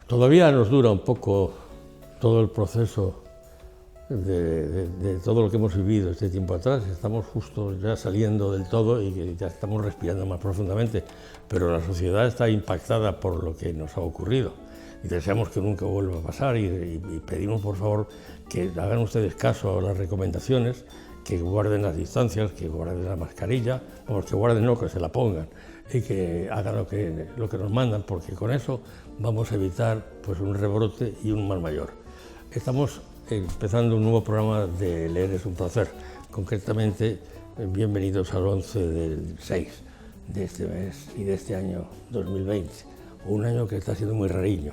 Todavía nos dura un poco todo el proceso de todo lo que hemos vivido este tiempo atrás. Estamos justo ya saliendo del todo y ya estamos respirando más profundamente, pero la sociedad está impactada por lo que nos ha ocurrido y deseamos que nunca vuelva a pasar y pedimos por favor que hagan ustedes caso a las recomendaciones, que guarden las distancias, que guarden la mascarilla, o que guarden no, que se la pongan y que hagan lo que nos mandan, porque con eso vamos a evitar pues, un rebrote y un mal mayor. Estamos empezando un nuevo programa de Leer es un placer, concretamente bienvenidos al 11 del 6 de este mes y de este año 2020, un año que está siendo muy rariño.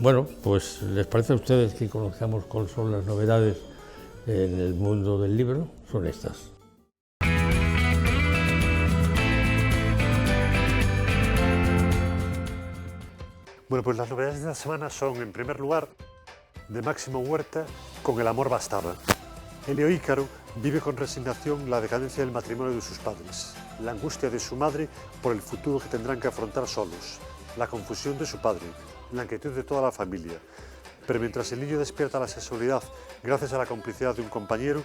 Bueno, pues ¿les parece a ustedes que conozcamos cuáles son las novedades en el mundo del libro? Son estas. Bueno, pues las novedades de la semana son, en primer lugar, de Máximo Huerta, Con el amor bastaba. Elio Ícaro vive con resignación la decadencia del matrimonio de sus padres, la angustia de su madre por el futuro que tendrán que afrontar solos, la confusión de su padre, la inquietud de toda la familia. Pero mientras el niño despierta la sexualidad gracias a la complicidad de un compañero,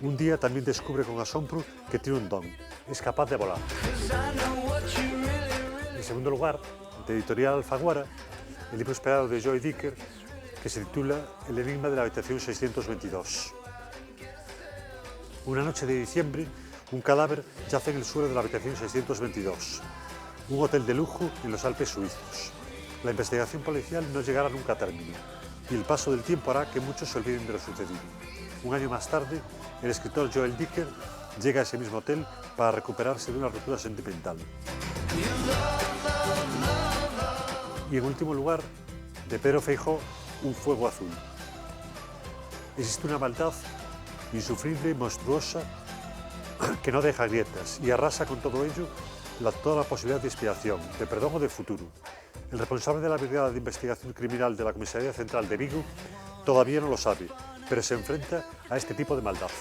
un día también descubre con asombro que tiene un don, es capaz de volar. En segundo lugar, de Editorial Alfaguara, el libro esperado de Joy Dicker, que se titula El enigma de la habitación 622. Una noche de diciembre, un cadáver yace en el suelo de la habitación 622, un hotel de lujo en los Alpes suizos. La investigación policial no llegará nunca a término, y el paso del tiempo hará que muchos se olviden de lo sucedido. Un año más tarde, el escritor Joel Dicker llega a ese mismo hotel para recuperarse de una ruptura sentimental. Y en último lugar, de Pedro Feijóo, Un fuego azul. Existe una maldad insufrible y monstruosa que no deja grietas y arrasa con todo ello toda la posibilidad de expiación, de perdón o de futuro. El responsable de la Brigada de Investigación Criminal de la Comisaría Central de Vigo todavía no lo sabe, pero se enfrenta a este tipo de maldad.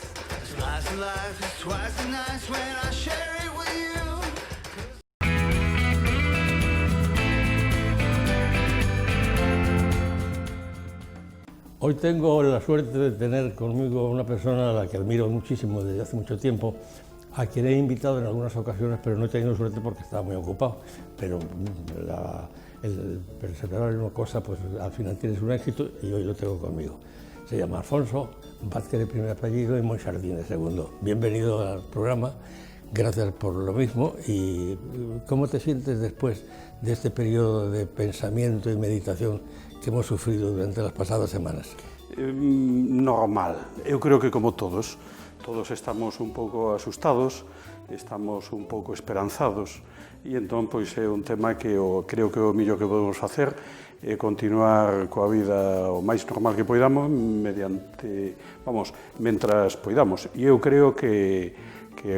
Hoy tengo la suerte de tener conmigo una persona a la que admiro muchísimo desde hace mucho tiempo, a quien he invitado en algunas ocasiones, pero no he tenido suerte porque estaba muy ocupado. Pero el perseverar en una cosa, pues al final tienes un éxito y hoy lo tengo conmigo. Se llama Alfonso Vázquez de primer apellido y Monchardín de segundo. Bienvenido al programa, gracias por lo mismo. ¿Y cómo te sientes después de este periodo de pensamiento y meditación que hemos sufrido durante las pasadas semanas? Normal. Eu creo que como todos estamos un pouco asustados, estamos un pouco esperanzados e entón pois é un tema que creo que o mellor que podemos facer é continuar coa vida o máis normal que poidamos mediante, mentras poidamos. E eu creo que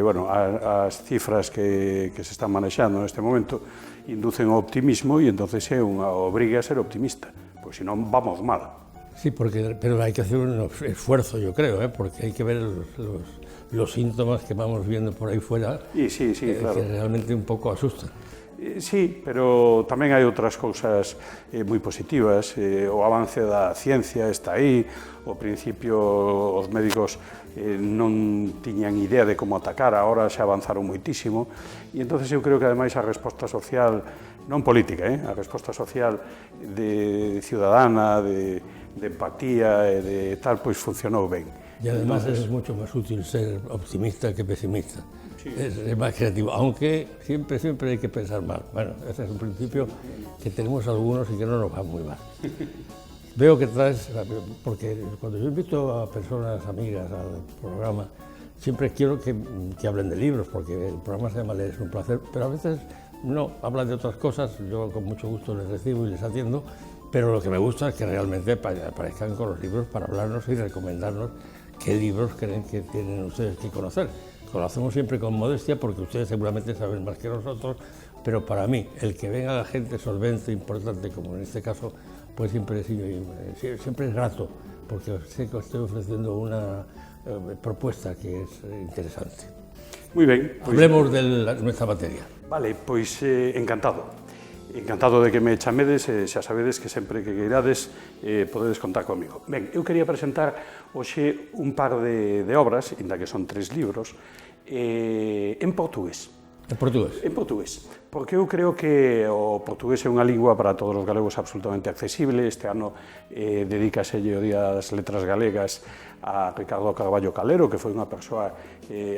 bueno, as cifras que se están manexando neste momento inducen ao optimismo e entonces é unha obriga a ser optimista, pois senón vamos mal. Sí, pero hay que hacer un esfuerzo, yo creo, porque hay que ver los síntomas que vamos viendo por ahí fuera, sí, claro. Que realmente un poco asustan. Sí, pero tamén hai outras cousas moi positivas. O avance da ciencia está aí. Ao principio os médicos non tiñan idea de como atacar, agora xa avanzaron moitísimo. E entonces eu creo que ademais a resposta social, non política, a resposta social de ciudadana, de empatía e de tal, pois funcionou ben. Y además es mucho más útil ser optimista que pesimista. Sí. Es más creativo, aunque siempre hay que pensar mal. Bueno, ese es un principio que tenemos algunos y que no nos va muy mal. Veo que traes, porque cuando yo invito a personas, amigas al programa, siempre quiero que hablen de libros, porque el programa se llama Leer es un placer, pero a veces no, hablan de otras cosas, yo con mucho gusto les recibo y les atiendo, pero lo que me gusta es que realmente aparezcan con los libros para hablarnos y recomendarnos qué libros creen que tienen ustedes que conocer. Lo hacemos siempre con modestia porque ustedes seguramente saben más que nosotros, pero para mí, el que venga la gente solvente, importante, como en este caso, pues siempre es grato, porque sé que estoy ofreciendo una propuesta que es interesante. Muy ben. Hablemos de nuestra materia. Vale, pois encantado. Encantado de que me chamedes, xa sabedes que sempre que queirades podedes contar comigo. Ben, eu quería presentar hoxe un par de obras, inda que son 3 libros, en portugués. En portugués? En portugués, porque eu creo que o portugués é unha lingua para todos os galegos absolutamente accesible. Este ano dedícaselle o Día das Letras Galegas a Ricardo Carballo Calero, que foi unha persoa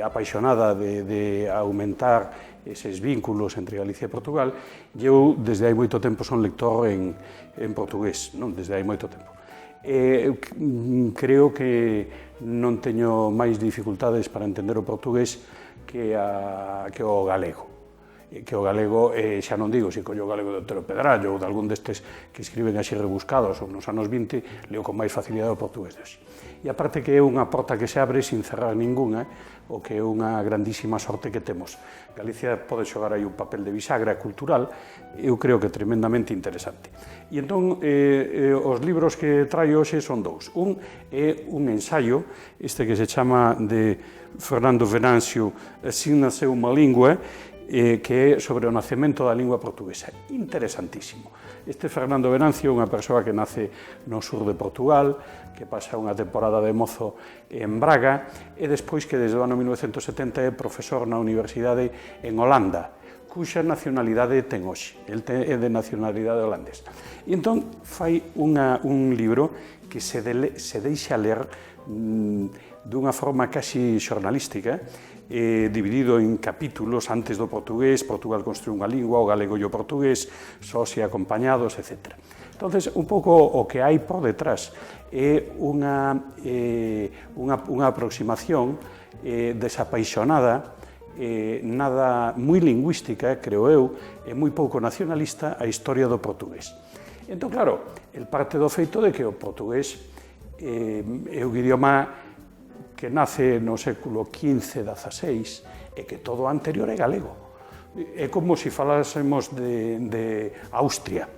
apaixonada de aumentar eses vínculos entre Galicia e Portugal, e eu desde hai moito tempo son lector en portugués, non? Desde hai moito tempo. Creo que non teño máis dificultades para entender o portugués que o galego. Que o galego, xa non digo, se collo o galego de Otero Pedrallo ou de algún destes que escriben así rebuscados ou nos anos 20, leo con máis facilidade o portugués de hoxe. E aparte que é unha porta que se abre sin cerrar ningunha, o que é unha grandísima sorte que temos. Galicia pode xogar aí un papel de bisagra cultural, eu creo que tremendamente interesante. E entón, os libros que traio hoxe son dous. Un é un ensaio, este que se chama de Fernando Venancio, Así nasceu unha lingua, que é sobre o nacemento da lingua portuguesa. Interesantísimo. Este Fernando Venancio é unha persoa que nace no sur de Portugal, que pasa unha temporada de mozo en Braga, e despois que desde o ano 1970 é profesor na universidade en Holanda, cuxa nacionalidade ten hoxe. El é de nacionalidade holandesa. E entón fai un libro que se deixa ler dunha forma casi xornalística, dividido en capítulos antes do portugués, Portugal construí unha lingua, o galego e o portugués, sós e acompañados, etc. Entonces, un pouco o que hai por detrás é unha aproximación desapaixonada, nada moi lingüística, creo eu, e moi pouco nacionalista a historia do portugués. Entón, claro, el parte do feito de que o portugués é un idioma que nace no século XV-XVI e que todo o anterior é galego. É como se falásemos de Austria.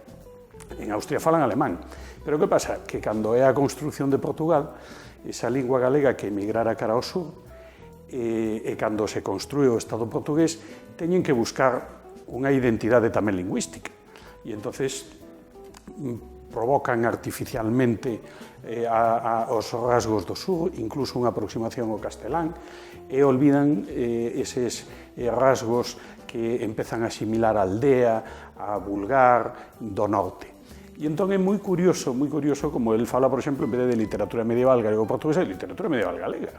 En Austria falan alemán. Pero que pasa? Que cando é a construción de Portugal, esa lingua galega que emigrara cara ao sur, e cando se construe o Estado portugués, teñen que buscar unha identidade tamén lingüística. E entonces provocan artificialmente os rasgos do sur, incluso unha aproximación ao castelán, e olvidan eses rasgos que empezan a asimilar a aldea, a vulgar do norte. E entón é moi curioso como el fala, por exemplo, en vez de literatura medieval galego-portuguesa, de literatura medieval galega.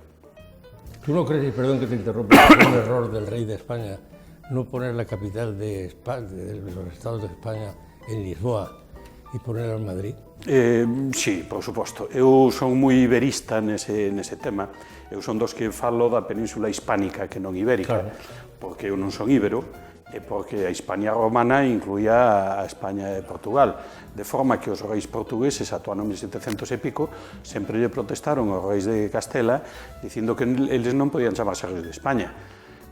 ¿Tú no crees, y perdón que te interrumpa, que es un error del rey de España no poner la capital de los estados de España en Lisboa e ponerla en Madrid? Sí, por suposto. Eu son moi iberista nese tema. Eu son dos que falo da península hispánica, que non ibérica, claro. Porque eu non son íbero, e porque a Hispania romana incluía a España e Portugal, de forma que os reis portugueses, ata o ano 1700 e pico, sempre lle protestaron aos reis de Castela, dicindo que eles non podían chamarse reis de España,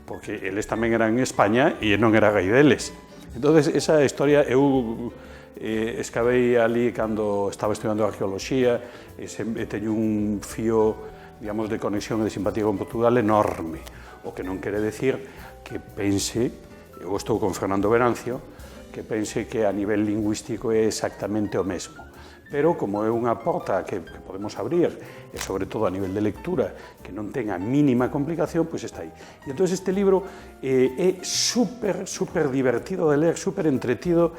porque eles tamén eran España e non era rei deles. Entón, esa historia eu escavei ali cando estaba estudiando arqueoloxía, e teño un fío, digamos, de conexión e de simpatía con Portugal enorme, o que non quere decir que pense, eu estou con Fernando Venancio, que pense que a nivel lingüístico é exactamente o mesmo. Pero como é unha porta que podemos abrir, e sobre todo a nivel de lectura, que non ten a mínima complicación, pois está aí. E entón este libro é super divertido de ler, super entretido.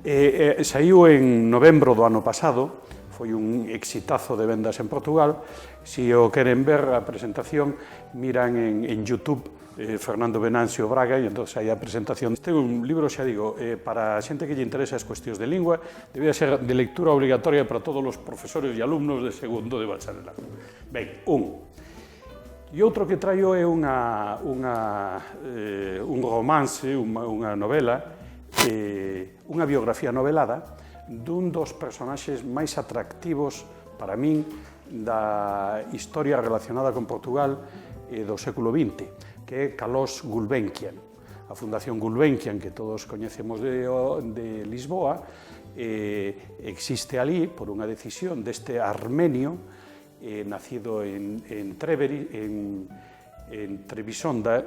Saiu en novembro do ano pasado, foi un exitazo de vendas en Portugal. Se o queren ver a presentación, miran en YouTube Fernando Venancio Braga, e entón hai a presentación. Este é un libro, xa digo, para a xente que lle interesa as cuestións de lingua, debía ser de lectura obligatoria para todos os profesores e alumnos de segundo de bacharelato. Ben, E outro que traio é un romance, unha novela, unha biografía novelada dun dos personaxes máis atractivos para min da historia relacionada con Portugal do século XX, que é Carlos Gulbenkian. A Fundación Gulbenkian, que todos coñecemos de Lisboa, existe ali por unha decisión deste armenio nacido en Trebisonda,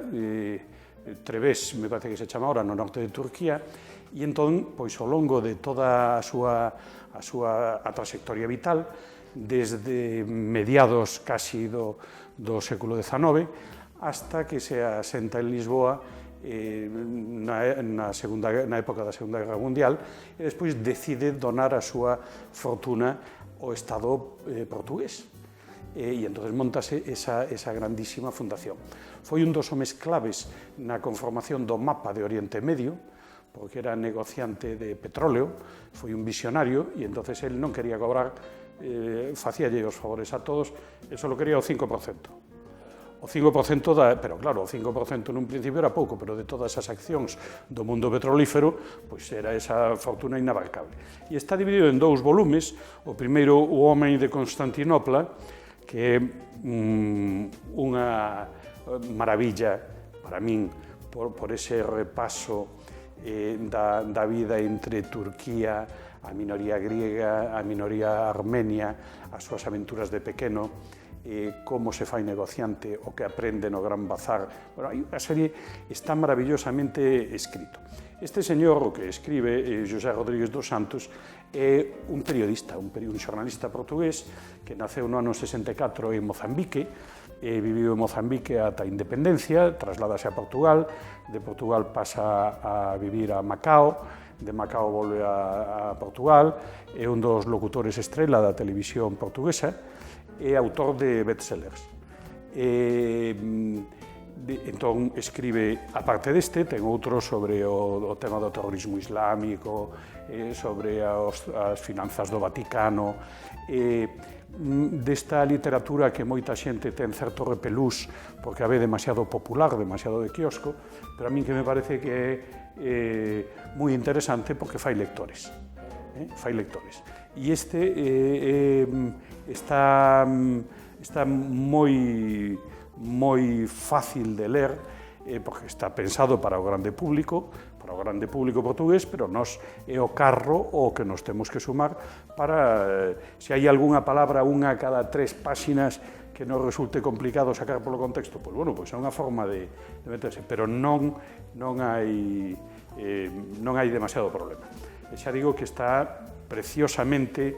Treves, me parece que se chama ahora, no norte de Turquía, e entón, pois, ao longo de toda a súa trayectoria vital, desde mediados casi do século XIX, hasta que se asenta en Lisboa na época da Segunda Guerra Mundial, e despois decide donar a súa fortuna ao Estado portugués. E entón montase esa grandísima fundación. Foi un dos homes claves na conformación do mapa de Oriente Medio, porque era negociante de petróleo, foi un visionario, e entón el non quería cobrar, facíalle os favores a todos, e só quería o 5%. O 5% pero claro, o 5% nun principio era pouco, pero de todas as accións do mundo petrolífero, pois era esa fortuna inabarcable. E está dividido en 2 volumes, o primeiro, O home de Constantinopla, que é unha maravilla para min por ese repaso da vida entre Turquía, a minoría griega, a minoría armenia, as súas aventuras de pequeno, como se fai negociante, o que aprende no Gran Bazar. Bueno, a serie está maravillosamente escrito. Este señor, o que escribe, José Rodríguez dos Santos, é un periodista, un xornalista portugués que naceu no ano 64 en Mozambique, viviu en Mozambique ata a independencia, trasládase a Portugal, de Portugal pasa a vivir a Macao, de Macao volve a Portugal, é un dos locutores estrela da televisión portuguesa, é autor de bestsellers. Entón, escribe, aparte deste, ten outro sobre o tema do terrorismo islámico, sobre as finanzas do Vaticano, desta literatura que moita xente ten certo repelús porque a ve demasiado popular, demasiado de quiosco, pero a min que me parece que é moi interesante porque fai lectores. E este está moi fácil de ler, porque está pensado para o grande público portugués, pero nós é o carro o que nos temos que sumar para, se hai algunha palabra, unha a cada 3 páxinas que nos resulte complicado sacar polo contexto, pois bueno, pois é unha forma de meterse, pero non hai demasiado problema. Xa digo que está preciosamente,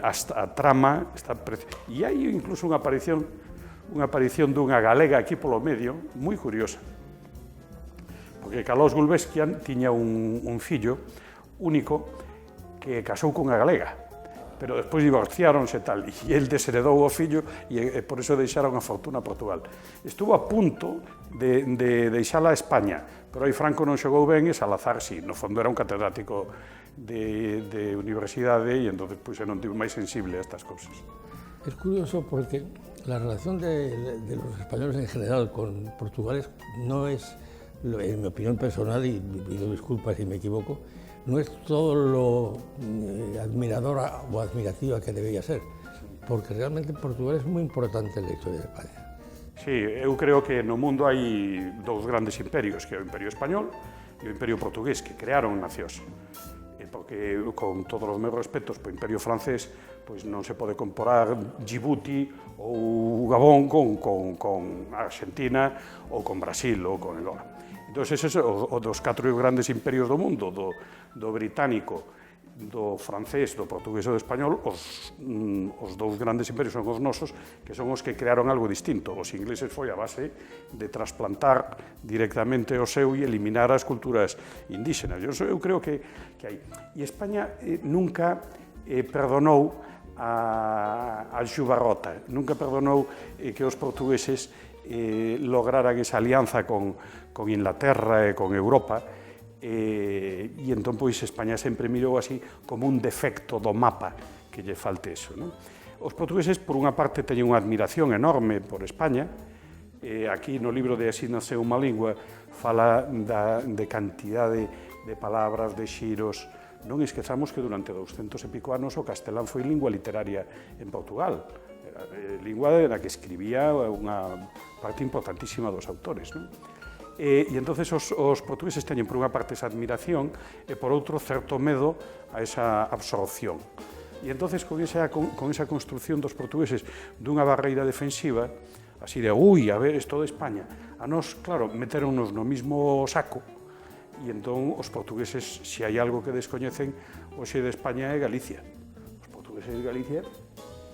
a trama está e hai incluso unha aparición dunha galega aquí polo medio, moi curiosa, porque Carlos Gulbenkian tiña un fillo único que casou cunha galega, pero despois divorciáronse tal, e el desheredou o fillo e por iso deixaron a fortuna a Portugal. Estuvo a punto de deixala a España, pero aí Franco non xogou ben e Salazar si, no fondo era un catedrático de universidade e entón pois non tivo máis sensible a estas cousas. Es curioso porque la relación de los españoles en general con portugueses no es, en mi opinión personal, y pido disculpas si me equivoco, no es todo lo admiradora o admirativa que debería ser, porque realmente Portugal es muy importante en la historia de España. Sí, eu creo que no mundo hai 2 grandes imperios, que é o Imperio Español e o Imperio Portugués, que crearon nacións. Porque, con todos os meus respetos, o Imperio Francés pois non se pode comparar Djibouti ou Gabón con Argentina ou con Brasil ou con Angola. Entón, ese é o dos 4 grandes imperios do mundo, do británico, do francés, do portugués e do español. Os 2 grandes imperios son os nosos, que son os que crearon algo distinto. Os ingleses foi a base de trasplantar directamente o seu e eliminar as culturas indígenas. Eu creo que hai. E España nunca perdonou a xubarrota, nunca perdonou que os portugueses lograran esa alianza con Inglaterra e con Europa, e entón pois España sempre mirou así como un defecto do mapa que lle falte eso, non? Os portugueses, por unha parte, teñen unha admiración enorme por España. Aquí no libro de Así naceu unha lingua fala de cantidade de palabras, de xiros. Non esquezamos que durante 200 e pico anos o castelán foi lingua literaria en Portugal, lingua na que escribía unha parte importantísima dos autores, non? E entonces os portugueses teñen por unha parte esa admiración e por outro certo medo a esa absorción. E entonces con esa construción dos portugueses dunha barreira defensiva, así de, ui, a ver, isto de España. A nós, claro, meteronnos no mismo saco, e entón os portugueses, se hai algo que descoñecen, hoxe de España é Galicia. Os portugueses de Galicia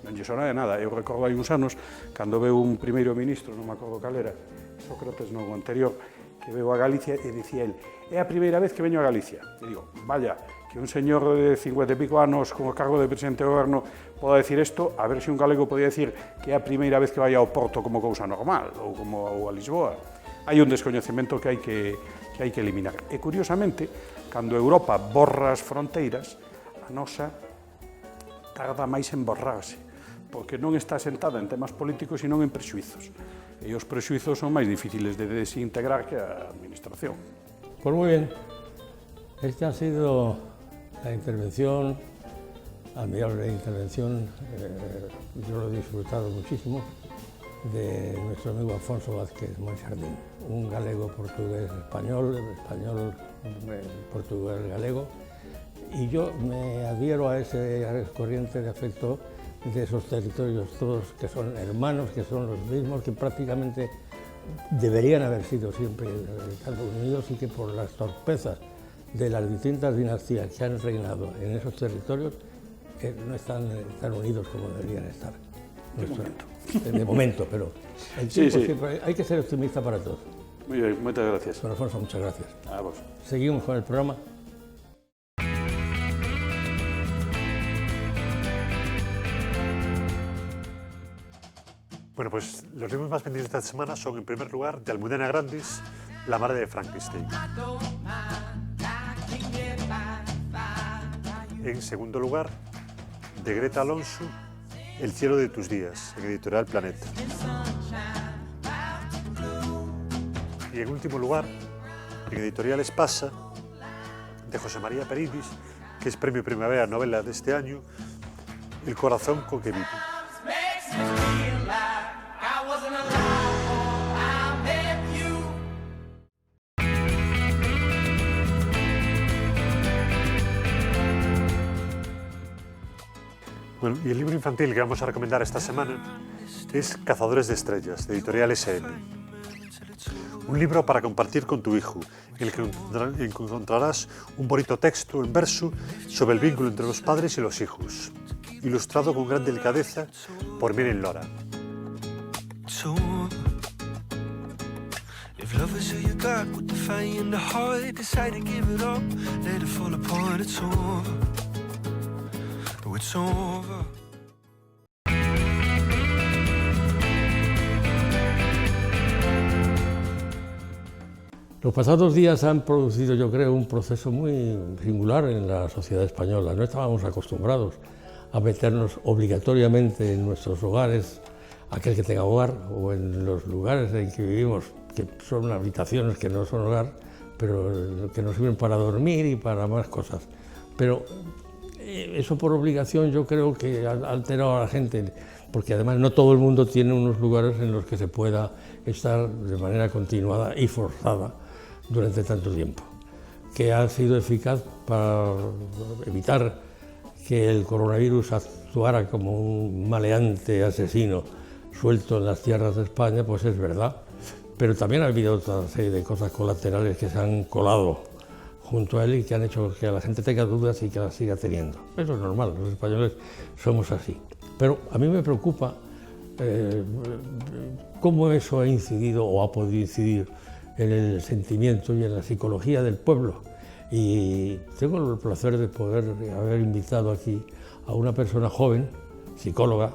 non lle sona de nada. Eu recordo hai uns anos, cando veu un primeiro ministro, non me acordo cal era, Sócrates no anterior, que veu a Galicia e dicía el, é a primeira vez que veño a Galicia. E digo, vaya, que un señor de 50 e pico anos con o cargo de presidente do goberno poda decir isto, a ver se un galego podía decir que é a primeira vez que vai ao Porto como cousa normal, ou como a Lisboa. Hai un descoñecemento que hai que eliminar. E, curiosamente, cando Europa borra as fronteiras, a nosa tarda máis en borrarse, porque non está sentada en temas políticos, sino en prexuizos. E os prexuizos son máis difíciles de desintegrar que a administración. Pues muy bien. Esta ha sido la intervención, admirable intervención, yo lo he disfrutado muchísimo, de nuestro amigo Alfonso Vázquez Monxardín, un galego portugués español, español portugués galego, y yo me adhiero a esa corriente de afecto de esos territorios todos que son hermanos, que son los mismos, que prácticamente deberían haber sido siempre Estados Unidos, y que por las torpezas de las distintas dinastías que han reinado en esos territorios no están tan unidos como deberían estar. De momento, pero el tiempo siempre, hay que ser optimista para todos. Muy bien, muchas gracias. Don Alfonso, muchas gracias. A vos. Seguimos con el programa. Bueno, pues los libros más vendidos esta semana son, en primer lugar, de Almudena Grandes, La madre de Frankenstein. En segundo lugar, de Greta Alonso, El cielo de tus días, en Editorial Planeta. Y en último lugar, en Editorial Espasa, de José María Peridis, que es Premio Primavera Novela de este año, El corazón con que vivo. Bueno, y el libro infantil que vamos a recomendar esta semana es Cazadores de estrellas, de Editorial SM. Un libro para compartir con tu hijo, en el que encontrarás un bonito texto en verso sobre el vínculo entre los padres y los hijos, ilustrado con gran delicadeza por Miren Lora. Los pasados días han producido, yo creo, un proceso muy singular en la sociedad española. No estábamos acostumbrados a meternos obligatoriamente en nuestros hogares, aquel que tenga hogar, o en los lugares en que vivimos, que son habitaciones que no son hogar, pero que nos sirven para dormir y para más cosas. Pero eso por obligación yo creo que ha alterado a la gente, porque además no todo el mundo tiene unos lugares en los que se pueda estar de manera continuada y forzada durante tanto tiempo, que ha sido eficaz para evitar que el coronavirus actuara como un maleante asesino suelto en las tierras de España, pues es verdad, pero también ha habido otra serie de cosas colaterales que se han colado junto a él y que han hecho que la gente tenga dudas y que las siga teniendo. Eso es normal, los españoles somos así. Pero a mí me preocupa cómo eso ha incidido o ha podido incidir en el sentimiento y en la psicología del pueblo. Y tengo el placer de poder haber invitado aquí a una persona joven, psicóloga,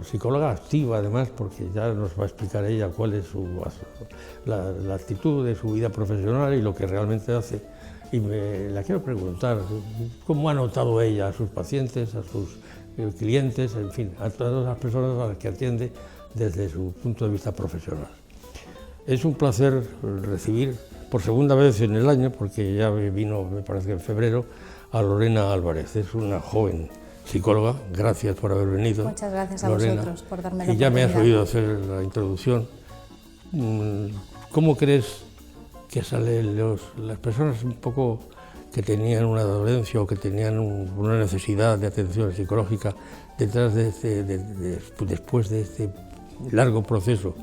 psicóloga activa además, porque ya nos va a explicar ella cuál es la actitud de su vida profesional y lo que realmente hace. Y la quiero preguntar cómo ha notado ella a sus pacientes, a sus clientes, en fin, a todas las personas a las que atiende desde su punto de vista profesional. Es un placer recibir por segunda vez en el año, porque ya vino, me parece que en febrero, a Lorena Álvarez. Es una joven psicóloga. Gracias por haber venido. Muchas gracias a Lorena, vosotros por darme la oportunidad. Y ya me has oído hacer la introducción. ¿Cómo crees que salen las personas un poco que tenían una dolencia o que tenían una necesidad de atención psicológica detrás de después de este largo proceso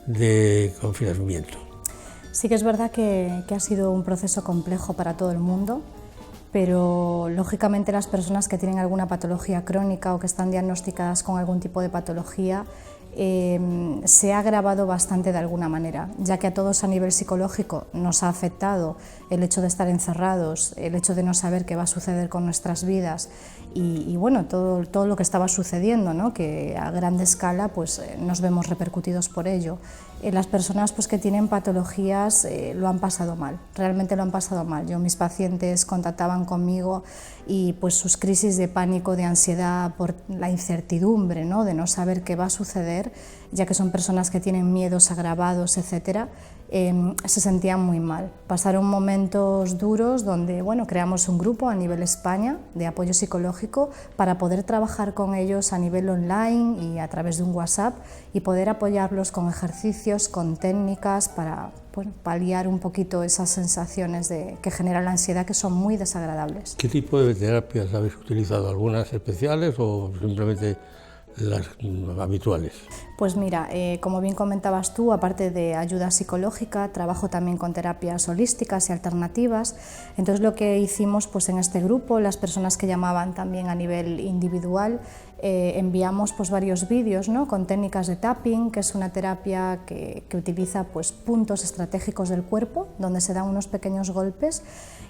de confinamiento. Sí que es verdad que ha sido un proceso complejo para todo el mundo, pero lógicamente las personas que tienen alguna patología crónica o que están diagnosticadas con algún tipo de patología se ha agravado bastante de alguna manera, ya que a todos a nivel psicológico nos ha afectado el hecho de estar encerrados, el hecho de no saber qué va a suceder con nuestras vidas y bueno, todo lo que estaba sucediendo, ¿no? Que a grande escala pues, nos vemos repercutidos por ello. Las personas pues, que tienen patologías lo han pasado mal, realmente lo han pasado mal. Mis pacientes contactaban conmigo y pues, sus crisis de pánico, de ansiedad por la incertidumbre, ¿no? De no saber qué va a suceder, ya que son personas que tienen miedos agravados, etcétera, se sentían muy mal. Pasaron momentos duros donde bueno, creamos un grupo a nivel España de apoyo psicológico para poder trabajar con ellos a nivel online y a través de un WhatsApp y poder apoyarlos con ejercicios, con técnicas para bueno, paliar un poquito esas sensaciones que genera la ansiedad que son muy desagradables. ¿Qué tipo de terapias habéis utilizado? ¿Algunas especiales o simplemente las habituales? Pues mira, como bien comentabas tú, aparte de ayuda psicológica, trabajo también con terapias holísticas y alternativas. Entonces lo que hicimos pues, en este grupo, las personas que llamaban también a nivel individual, enviamos pues, varios vídeos, ¿no? Con técnicas de tapping, que es una terapia que utiliza pues, puntos estratégicos del cuerpo, donde se dan unos pequeños golpes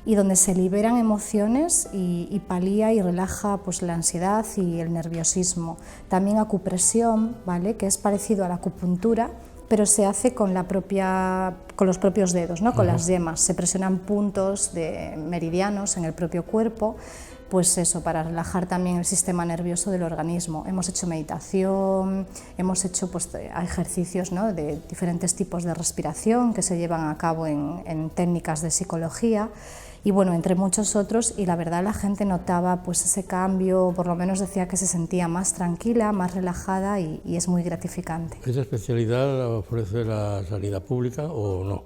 y donde se liberan emociones y palía y relaja pues, la ansiedad y el nerviosismo. También acupresión, ¿vale? Que es parecido a la acupuntura, pero se hace con los propios dedos, ¿no? Con las yemas. Se presionan puntos de meridianos en el propio cuerpo, pues eso, para relajar también el sistema nervioso del organismo. Hemos hecho meditación, hemos hecho pues, ejercicios, ¿no? De diferentes tipos de respiración que se llevan a cabo en técnicas de psicología y bueno, entre muchos otros, y la verdad la gente notaba pues, ese cambio, por lo menos decía que se sentía más tranquila, más relajada y es muy gratificante. ¿Esa especialidad la ofrece la sanidad pública o no?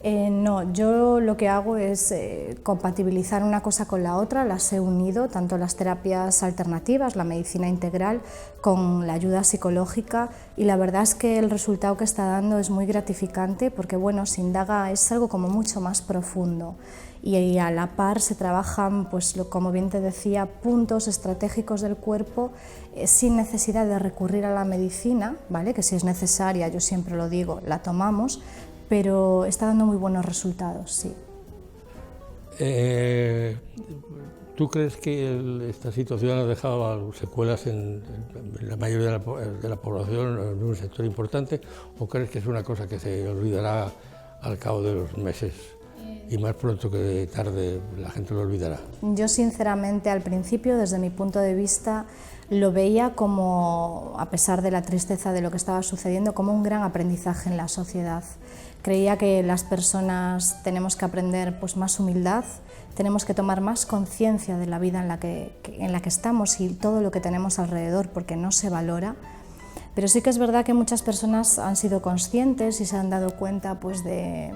No, yo lo que hago es compatibilizar una cosa con la otra, las he unido, tanto las terapias alternativas, la medicina integral, con la ayuda psicológica y la verdad es que el resultado que está dando es muy gratificante porque bueno, se indaga, es algo como mucho más profundo y a la par se trabajan, pues, como bien te decía, puntos estratégicos del cuerpo sin necesidad de recurrir a la medicina, ¿vale? Que si es necesaria, yo siempre lo digo, la tomamos, pero está dando muy buenos resultados, sí. ¿Tú crees que esta situación ha dejado secuelas en la mayoría de la población, en un sector importante, o crees que es una cosa que se olvidará al cabo de los meses y más pronto que tarde la gente lo olvidará? Yo sinceramente al principio, desde mi punto de vista, lo veía como, a pesar de la tristeza de lo que estaba sucediendo, como un gran aprendizaje en la sociedad. Creía que las personas tenemos que aprender pues, más humildad, tenemos que tomar más conciencia de la vida en la que estamos y todo lo que tenemos alrededor porque no se valora. Pero sí que es verdad que muchas personas han sido conscientes y se han dado cuenta pues, de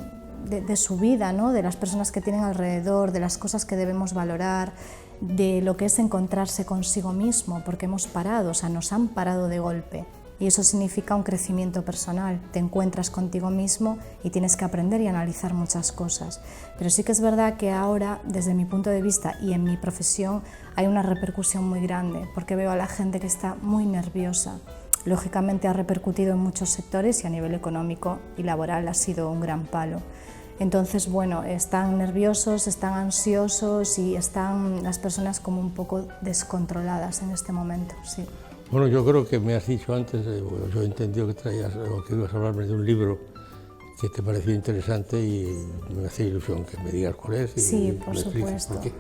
su vida, ¿no? De las personas que tienen alrededor, de las cosas que debemos valorar, de lo que es encontrarse consigo mismo, porque hemos parado, o sea, nos han parado de golpe. Y eso significa un crecimiento personal, te encuentras contigo mismo y tienes que aprender y analizar muchas cosas. Pero sí que es verdad que ahora, desde mi punto de vista y en mi profesión, hay una repercusión muy grande, porque veo a la gente que está muy nerviosa. Lógicamente ha repercutido en muchos sectores y a nivel económico y laboral ha sido un gran palo. Entonces, bueno, están nerviosos, están ansiosos y están las personas como un poco descontroladas en este momento, sí. Bueno, yo creo que me has dicho antes, yo he entendido que traías o que ibas a hablarme de un libro que te pareció interesante y me hace ilusión que me digas cuál es. Sí, por supuesto. ¿Por qué?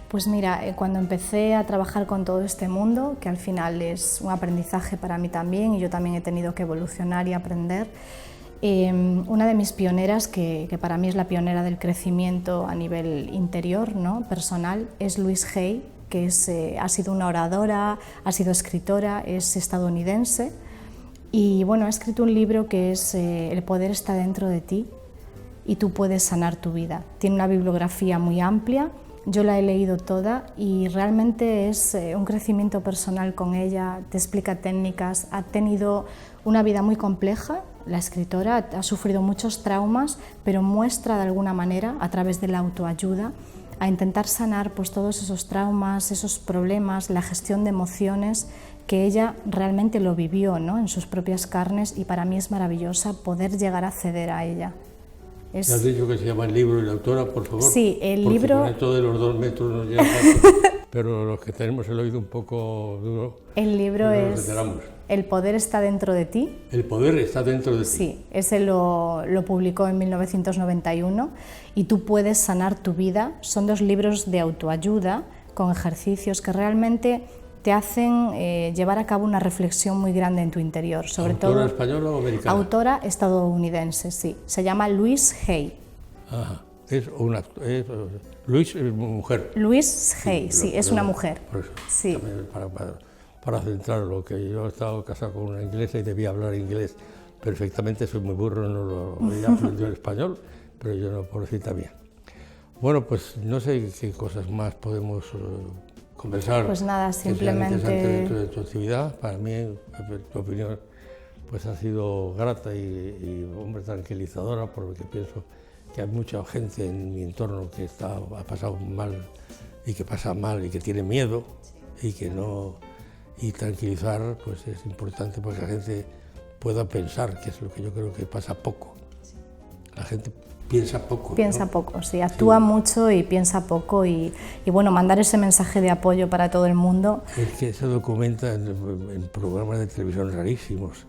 Pues mira, cuando empecé a trabajar con todo este mundo, que al final es un aprendizaje para mí también y yo también he tenido que evolucionar y aprender, una de mis pioneras, que para mí es la pionera del crecimiento a nivel interior, ¿no? Personal, es Louise Hay, que ha sido una oradora, ha sido escritora, es estadounidense y bueno, ha escrito un libro que es El poder está dentro de ti y tú puedes sanar tu vida. Tiene una bibliografía muy amplia Yo la he leído toda y realmente es un crecimiento personal con ella, te explica técnicas, ha tenido una vida muy compleja, la escritora ha sufrido muchos traumas, pero muestra de alguna manera, a través de la autoayuda, a intentar sanar pues, todos esos traumas, esos problemas, la gestión de emociones, que ella realmente lo vivió, ¿no?, en sus propias carnes, y para mí es maravillosa poder llegar a acceder a ella. ¿Me has dicho que se llama el libro y la autora, por favor? Sí, el porque libro... con esto de los 2 metros nos llega fácil, pero los que tenemos el oído un poco duro... El libro es enteramos. El poder está dentro de ti. El poder está dentro de ti. Sí, ese lo publicó en 1991 y tú puedes sanar tu vida. Son 2 libros de autoayuda con ejercicios que realmente te hacen llevar a cabo una reflexión muy grande en tu interior. Sobre ¿Autora todo, española o americana? Autora estadounidense, sí. Se llama Louise Hay. Ajá. Louise es mujer. Louise Hay, sí, es una mujer. Por eso, Sí. para centrarlo, que yo he estado casado con una inglesa y debía hablar inglés perfectamente, soy muy burro, no lo he aprendido el español, pero yo no, pobrecita mía. Bueno, pues no sé qué cosas más podemos conversar. Pues nada, simplemente... Que sean interesantes dentro de tu actividad. Para mí, tu opinión pues ha sido grata y hombre, tranquilizadora, porque pienso que hay mucha gente en mi entorno que ha pasado mal y que pasa mal y que tiene miedo y que no... Y tranquilizar pues es importante para que la gente pueda pensar, que es lo que yo creo que pasa poco. La gente piensa poco. Piensa ¿no? poco, sí, actúa mucho y piensa poco y bueno, mandar ese mensaje de apoyo para todo el mundo. Es que se documenta en programas de televisión rarísimos,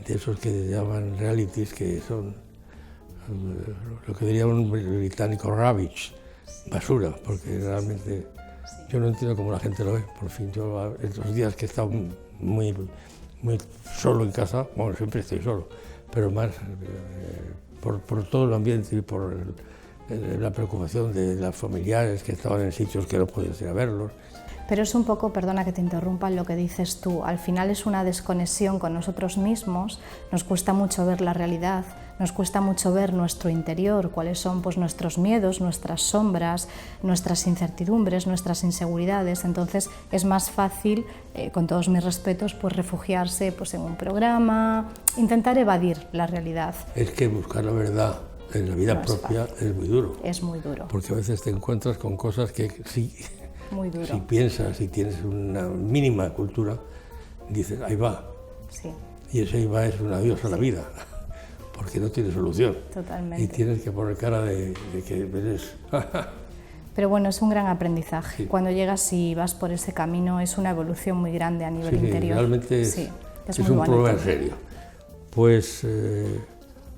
de esos que llaman realities, que son lo que diría un británico rubbish, basura, porque realmente yo no entiendo cómo la gente lo ve. Por fin, yo estos días que he estado muy solo en casa, bueno, siempre estoy solo, pero más por todo el ambiente y por la preocupación de las familiares que estaban en sitios que no podías ir a verlos. Pero es un poco, perdona que te interrumpa, lo que dices tú, al final es una desconexión con nosotros mismos, nos cuesta mucho ver la realidad, nos cuesta mucho ver nuestro interior, cuáles son pues, nuestros miedos, nuestras sombras, nuestras incertidumbres, nuestras inseguridades, entonces es más fácil, con todos mis respetos, pues refugiarse pues, en un programa, intentar evadir la realidad. Es que buscar la verdad en la vida propia es muy duro. Es muy duro. Porque a veces te encuentras con cosas que sí... Muy duro. Si piensas, si tienes una mínima cultura, dices, ahí va. Sí. Y ese ahí va es un adiós a la vida, porque no tiene solución. Totalmente. Y tienes que poner cara de que eres... Pero bueno, es un gran aprendizaje. Sí. Cuando llegas y vas por ese camino es una evolución muy grande a nivel Sí, interior. realmente es un problema en serio. Pues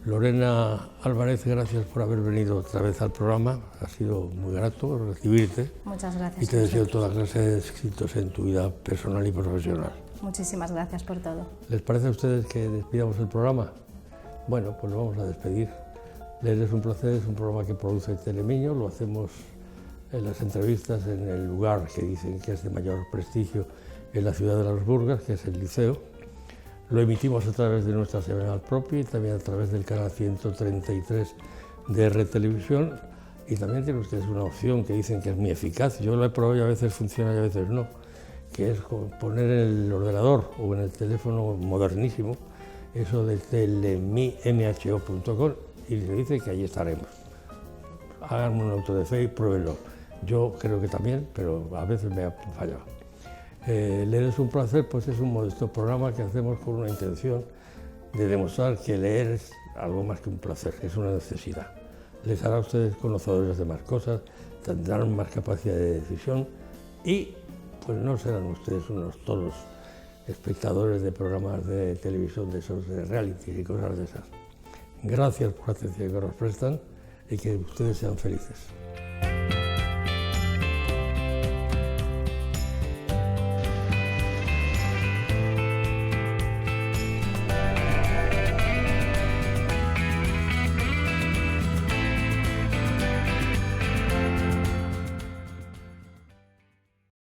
Lorena Álvarez, gracias por haber venido otra vez al programa. Ha sido muy grato recibirte. Muchas gracias. Y te deseo toda clase de éxitos en tu vida personal y profesional. Muchísimas gracias por todo. ¿Les parece a ustedes que despidamos el programa? Bueno, pues lo vamos a despedir. Leer es un placer, es un programa que produce Telemiño, lo hacemos en las entrevistas en el lugar que dicen que es de mayor prestigio en la ciudad de Las Burgas, que es el Liceo. Lo emitimos a través de nuestra semanal propia y también a través del canal 133 de RTelevisión. Y también tienen ustedes una opción que dicen que es muy eficaz. Yo la he probado y a veces funciona y a veces no, que es poner en el ordenador o en el teléfono modernísimo eso de telemimho.com y le dice que allí estaremos. Háganme un auto de fe y pruébenlo. Yo creo que también, pero a veces me ha fallado. Leer es un placer, pues es un modesto programa que hacemos con una intención de demostrar que leer es algo más que un placer, es una necesidad. Les hará a ustedes conocedores de más cosas, tendrán más capacidad de decisión y pues no serán ustedes unos todos espectadores de programas de televisión de esos de reality y cosas de esas. Gracias por la atención que nos prestan y que ustedes sean felices.